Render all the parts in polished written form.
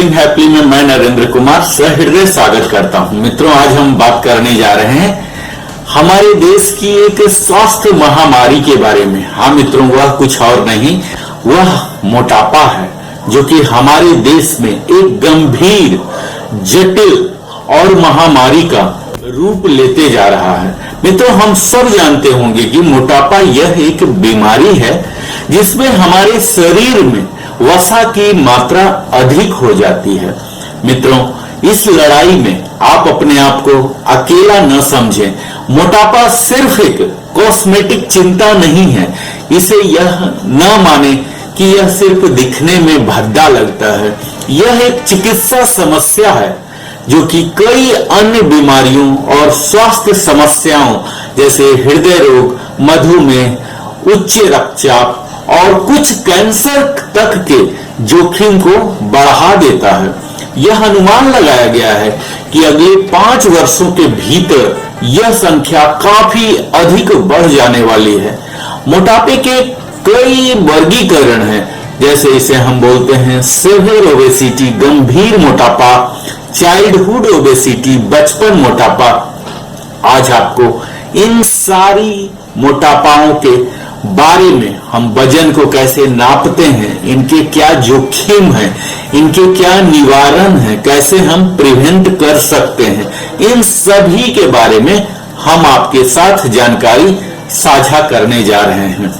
Living happy में मैं नरेंद्र कुमार सहृदय स्वागत करता हूं। मित्रों, आज हम बात करने जा रहे हैं हमारे देश की एक स्वास्थ्य महामारी के बारे में। हाँ मित्रों, वह कुछ और नहीं, वह मोटापा है, जो कि हमारे देश में एक गंभीर, जटिल और महामारी का रूप लेते जा रहा है। मित्रों, हम सब जानते होंगे कि मोटापा यह एक बीमारी है जिसमें हमारे शरीर में वसा की मात्रा अधिक हो जाती है। मित्रों, इस लड़ाई में आप अपने आप को अकेला न समझें। मोटापा सिर्फ एक कॉस्मेटिक चिंता नहीं है। इसे यह न माने कि यह सिर्फ दिखने में भद्दा लगता है। यह एक चिकित्सा समस्या है जो कि कई अन्य बीमारियों और स्वास्थ्य समस्याओं जैसे हृदय रोग, मधुमेह, उच्च रक्तचाप और कुछ कैंसर तक के जोखिम को बढ़ा देता है। यह अनुमान लगाया गया है कि अगले 5 वर्षों के भीतर यह संख्या काफी अधिक बढ़ जाने वाली है। मोटापे के कई वर्गीकरण हैं, जैसे इसे हम बोलते हैं सेवियर ओबेसिटी, गंभीर मोटापा, चाइल्डहुड ओबेसिटी, बचपन मोटापा। आज आपको इन सारी मोटापाओं के बारे में, हम वजन को कैसे नापते हैं, इनके क्या जोखिम है, इनके क्या निवारण है, कैसे हम प्रिवेंट कर सकते हैं, इन सभी के बारे में हम आपके साथ जानकारी साझा करने जा रहे हैं।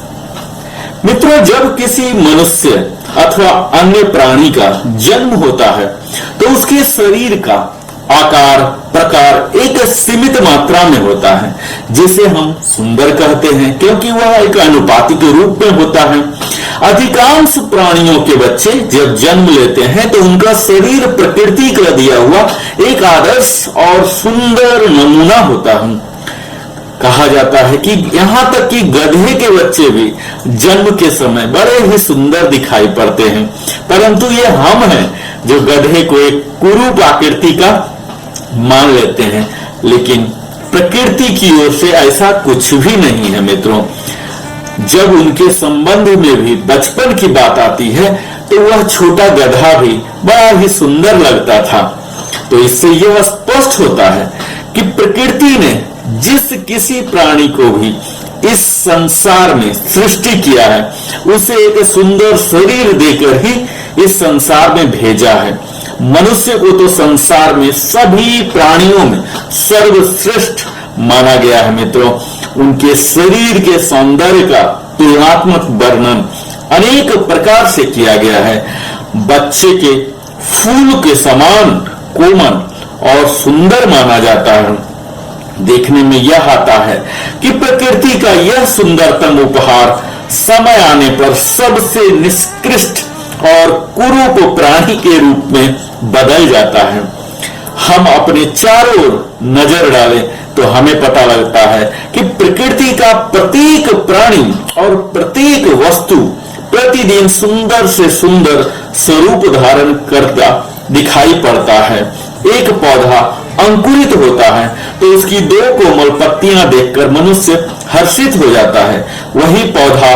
मित्रों, जब किसी मनुष्य अथवा अन्य प्राणी का जन्म होता है तो उसके शरीर का आकार प्रकार एक सीमित मात्रा में होता है, जिसे हम सुंदर कहते हैं क्योंकि वह एक अनुपातिक रूप में होता है। अधिकांश प्राणियों के बच्चे जब जन्म लेते हैं तो उनका शरीर प्रकृति का दिया हुआ एक आदर्श और सुंदर नमूना होता है। कहा जाता है कि यहाँ तक कि गधे के बच्चे भी जन्म के समय बड़े ही सुंदर दिखाई पड़ते हैं, परंतु ये हम हैं जो गधे को एक कुरूप आकृति का मान लेते हैं। लेकिन प्रकृति की ओर से ऐसा कुछ भी नहीं है। मित्रों, जब उनके संबंध में भी बचपन की बात आती है तो वह छोटा गधा भी बड़ा ही सुंदर लगता था। तो इससे यह स्पष्ट होता है कि प्रकृति ने जिस किसी प्राणी को भी इस संसार में सृष्टि किया है, उसे एक सुंदर शरीर देकर ही इस संसार में भेजा है। मनुष्य को तो संसार में सभी प्राणियों में सर्वश्रेष्ठ माना गया है। मित्रों, उनके शरीर के सौंदर्य का तुलनात्मक वर्णन अनेक प्रकार से किया गया है। बच्चे के फूल के समान कोमल और सुंदर माना जाता है। देखने में यह आता है कि प्रकृति का यह सुंदरतम उपहार समय आने पर सबसे निष्कृष्ट और कुरूप प्राणी के रूप में बदल जाता है। हम अपने चारों ओर नजर डालें तो हमें पता लगता है कि प्रकृति का प्रत्येक प्राणी और प्रत्येक वस्तु प्रतिदिन सुंदर से सुंदर स्वरूप धारण करता दिखाई पड़ता है। एक पौधा अंकुरित होता है तो उसकी 2 कोमल पत्तियां देखकर मनुष्य हर्षित हो जाता है। वही पौधा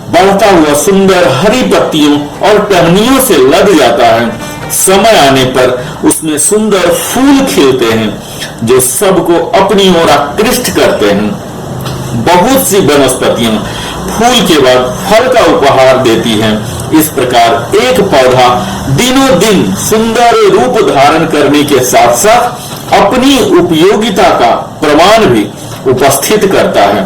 बढ़ता हुआ सुंदर हरी पत्तियों और टहनियों से लद जाता है। समय आने पर उसमें सुंदर फूल खिलते हैं जो सबको अपनी ओर आकृष्ट करते हैं। बहुत सी वनस्पतियां फूल के बाद फल का उपहार देती हैं। इस प्रकार एक पौधा दिनों दिन सुंदर रूप धारण करने के साथ साथ अपनी उपयोगिता का प्रमाण भी उपस्थित करता है।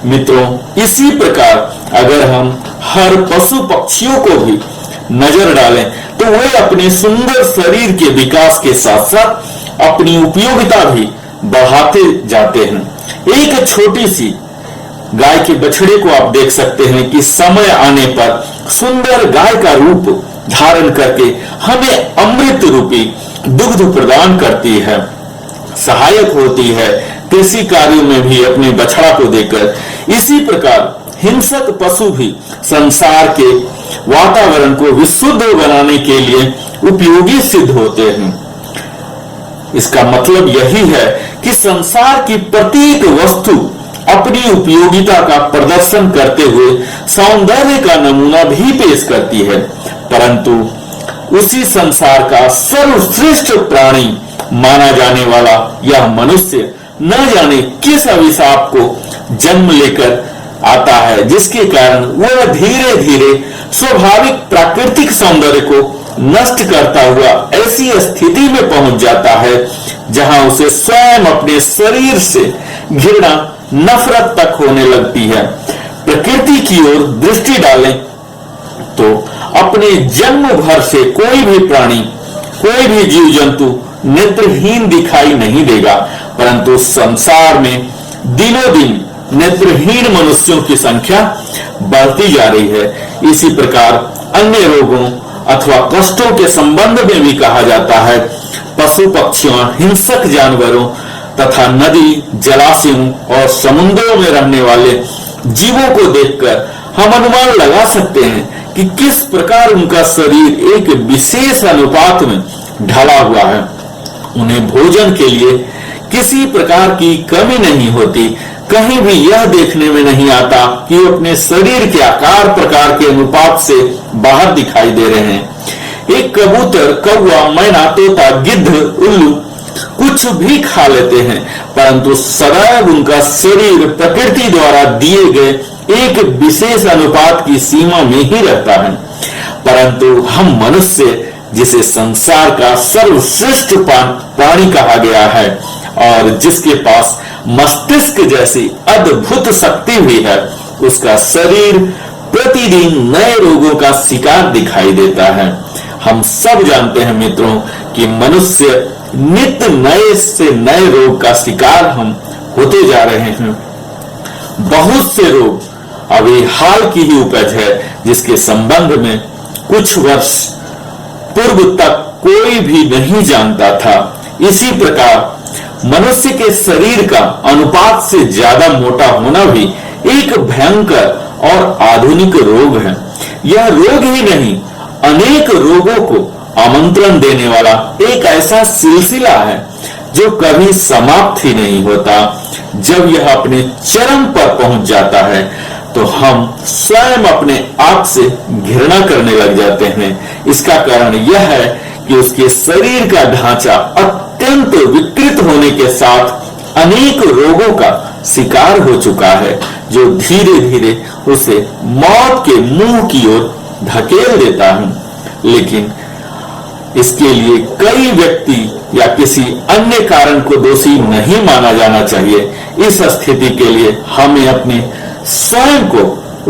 मित्रों, इसी प्रकार अगर हम हर पशु पक्षियों को भी नजर डालें तो वे अपने सुंदर शरीर के विकास के साथ साथ अपनी उपयोगिता भी बढ़ाते जाते हैं। एक छोटी सी गाय के बछड़े को आप देख सकते हैं कि समय आने पर सुंदर गाय का रूप धारण करके हमें अमृत रूपी दुग्ध प्रदान करती है, सहायक होती है कृषि कार्यों में भी अपने बछड़ा को देकर। इसी प्रकार हिंसक पशु भी संसार के वातावरण को विशुद्ध बनाने के लिए उपयोगी सिद्ध होते हैं। इसका मतलब यही है कि संसार की प्रत्येक वस्तु अपनी उपयोगिता का प्रदर्शन करते हुए सौंदर्य का नमूना भी पेश करती है, परंतु उसी संसार का सर्वश्रेष्ठ प्राणी माना जाने वाला यह मनुष्य न जाने किस अभिशाप को जन्म लेकर आता है, जिसके कारण वह धीरे धीरे स्वाभाविक प्राकृतिक सौंदर्य को नष्ट करता हुआ ऐसी स्थिति में पहुंच जाता है जहां उसे स्वयं अपने शरीर से घृणा नफरत तक होने लगती है। प्रकृति की ओर दृष्टि डालें तो अपने जन्म भर से कोई भी प्राणी, कोई भी जीव जंतु नेत्रहीन दिखाई नहीं देगा, परंतु संसार में दिनों दिन नेत्रहीन मनुष्यों की संख्या बढ़ती जा रही है। इसी प्रकार अन्य रोगों अथवा कष्टों के संबंध में भी कहा जाता है। पशु पक्षियों, हिंसक जानवरों तथा नदी, जलाशयों और समुद्रों में रहने वाले जीवों को देखकर हम अनुमान लगा सकते हैं कि किस प्रकार उनका शरीर एक विशेष अनुपात में ढला हुआ है। उन्हें भोजन के लिए किसी प्रकार की कमी नहीं होती। कहीं भी यह देखने में नहीं आता कि वो अपने शरीर के आकार प्रकार के अनुपात से बाहर दिखाई दे रहे हैं। एक कबूतर, कौवा, मैना, तोता, गिद्ध, उल्लू कुछ भी खा लेते हैं, परंतु सदैव उनका शरीर प्रकृति द्वारा दिए गए एक विशेष अनुपात की सीमा में ही रहता है। परंतु हम मनुष्य, जिसे संसार का सर्वश्रेष्ठ प्राणी कहा गया है और जिसके पास मस्तिष्क जैसी अद्भुत शक्ति भी है, उसका शरीर प्रतिदिन नए रोगों का शिकार दिखाई देता है। हम सब जानते हैं मित्रों कि मनुष्य नित्य नए से नए रोग का शिकार हम होते जा रहे हैं। बहुत से रोग अभी हाल की ही उपज है, जिसके संबंध में कुछ वर्ष पूर्व तक कोई भी नहीं जानता था। इसी प्रकार मनुष्य के शरीर का अनुपात से ज्यादा मोटा होना भी एक भयंकर और आधुनिक रोग है। यह रोग ही नहीं, अनेक रोगों को आमंत्रण देने वाला एक ऐसा सिलसिला है जो कभी समाप्त ही नहीं होता। जब यह अपने चरम पर पहुंच जाता है तो हम स्वयं अपने आप से घृणा करने लग जाते हैं। इसका कारण यह है कि उसके शरीर का ढांचा अत्यंत विकृत होने के साथ अनेक रोगों का शिकार हो चुका है, जो धीरे धीरे उसे मौत के मुंह की ओर धकेल देता है। लेकिन इसके लिए कई व्यक्ति या किसी अन्य कारण को दोषी नहीं माना जाना चाहिए। इस स्थिति के लिए हमें अपने स्वयं को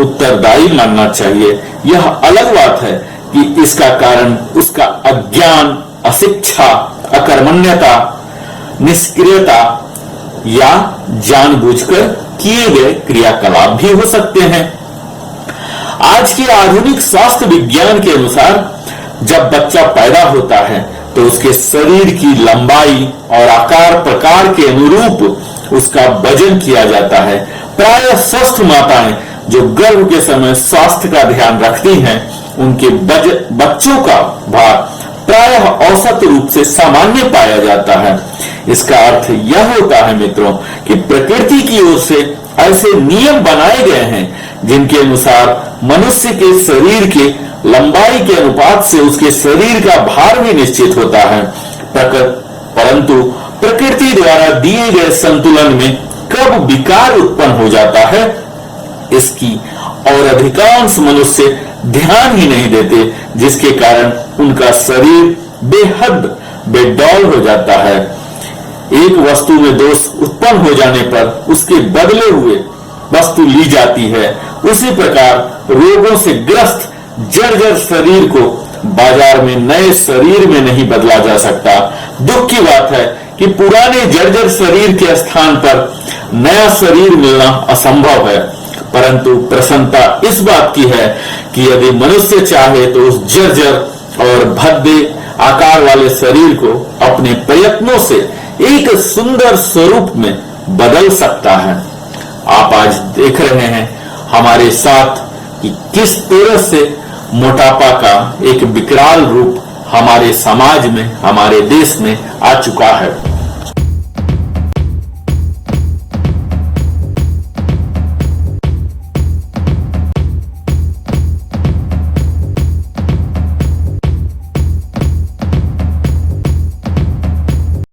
उत्तरदायी मानना चाहिए। यह अलग बात है कि इसका कारण उसका अज्ञान, अशिक्षा, अकर्मण्यता, निष्क्रियता या जानबूझकर किए गए क्रियाकलाप भी हो सकते हैं। आज के आधुनिक स्वास्थ्य विज्ञान के अनुसार जब बच्चा पैदा होता है तो उसके शरीर की लंबाई और आकार प्रकार के अनुरूप उसका वजन किया जाता है। प्रायः स्वस्थ माताएं जो गर्भ के समय स्वास्थ्य का ध्यान रखती हैं, उनके बच्चों का भार प्रायः औसत रूप से सामान्य पाया जाता है। इसका अर्थ यह होता है मित्रों कि प्रकृति की ओर से ऐसे नियम बनाए गए हैं जिनके अनुसार मनुष्य के शरीर के लंबाई के अनुपात से उसके शरीर का भार भी निश्चित होता है। परंतु प्रकृति द्वारा दिए गए संतुलन में कब विकार उत्पन्न हो जाता है, इसकी और अधिकांश मनुष्य ध्यान ही नहीं देते, जिसके कारण उनका शरीर बेहद बेडौल हो जाता है। एक वस्तु में दोष उत्पन्न हो जाने पर उसके बदले हुए वस्तु ली जाती है। उसी प्रकार रोगों से ग्रस्त जर्जर शरीर को बाजार में नए शरीर में नहीं बदला जा सकता। दुख की बात है कि पुराने जर्जर शरीर के स्थान पर नया शरीर मिलना असंभव है, परंतु प्रसन्नता इस बात की है कि यदि मनुष्य चाहे तो उस जर्जर और भद्दे आकार वाले शरीर को अपने प्रयत्नों से एक सुंदर स्वरूप में बदल सकता है। आप आज देख रहे हैं हमारे साथ कि किस तरह से मोटापा का एक विकराल रूप हमारे समाज में, हमारे देश में आ चुका है।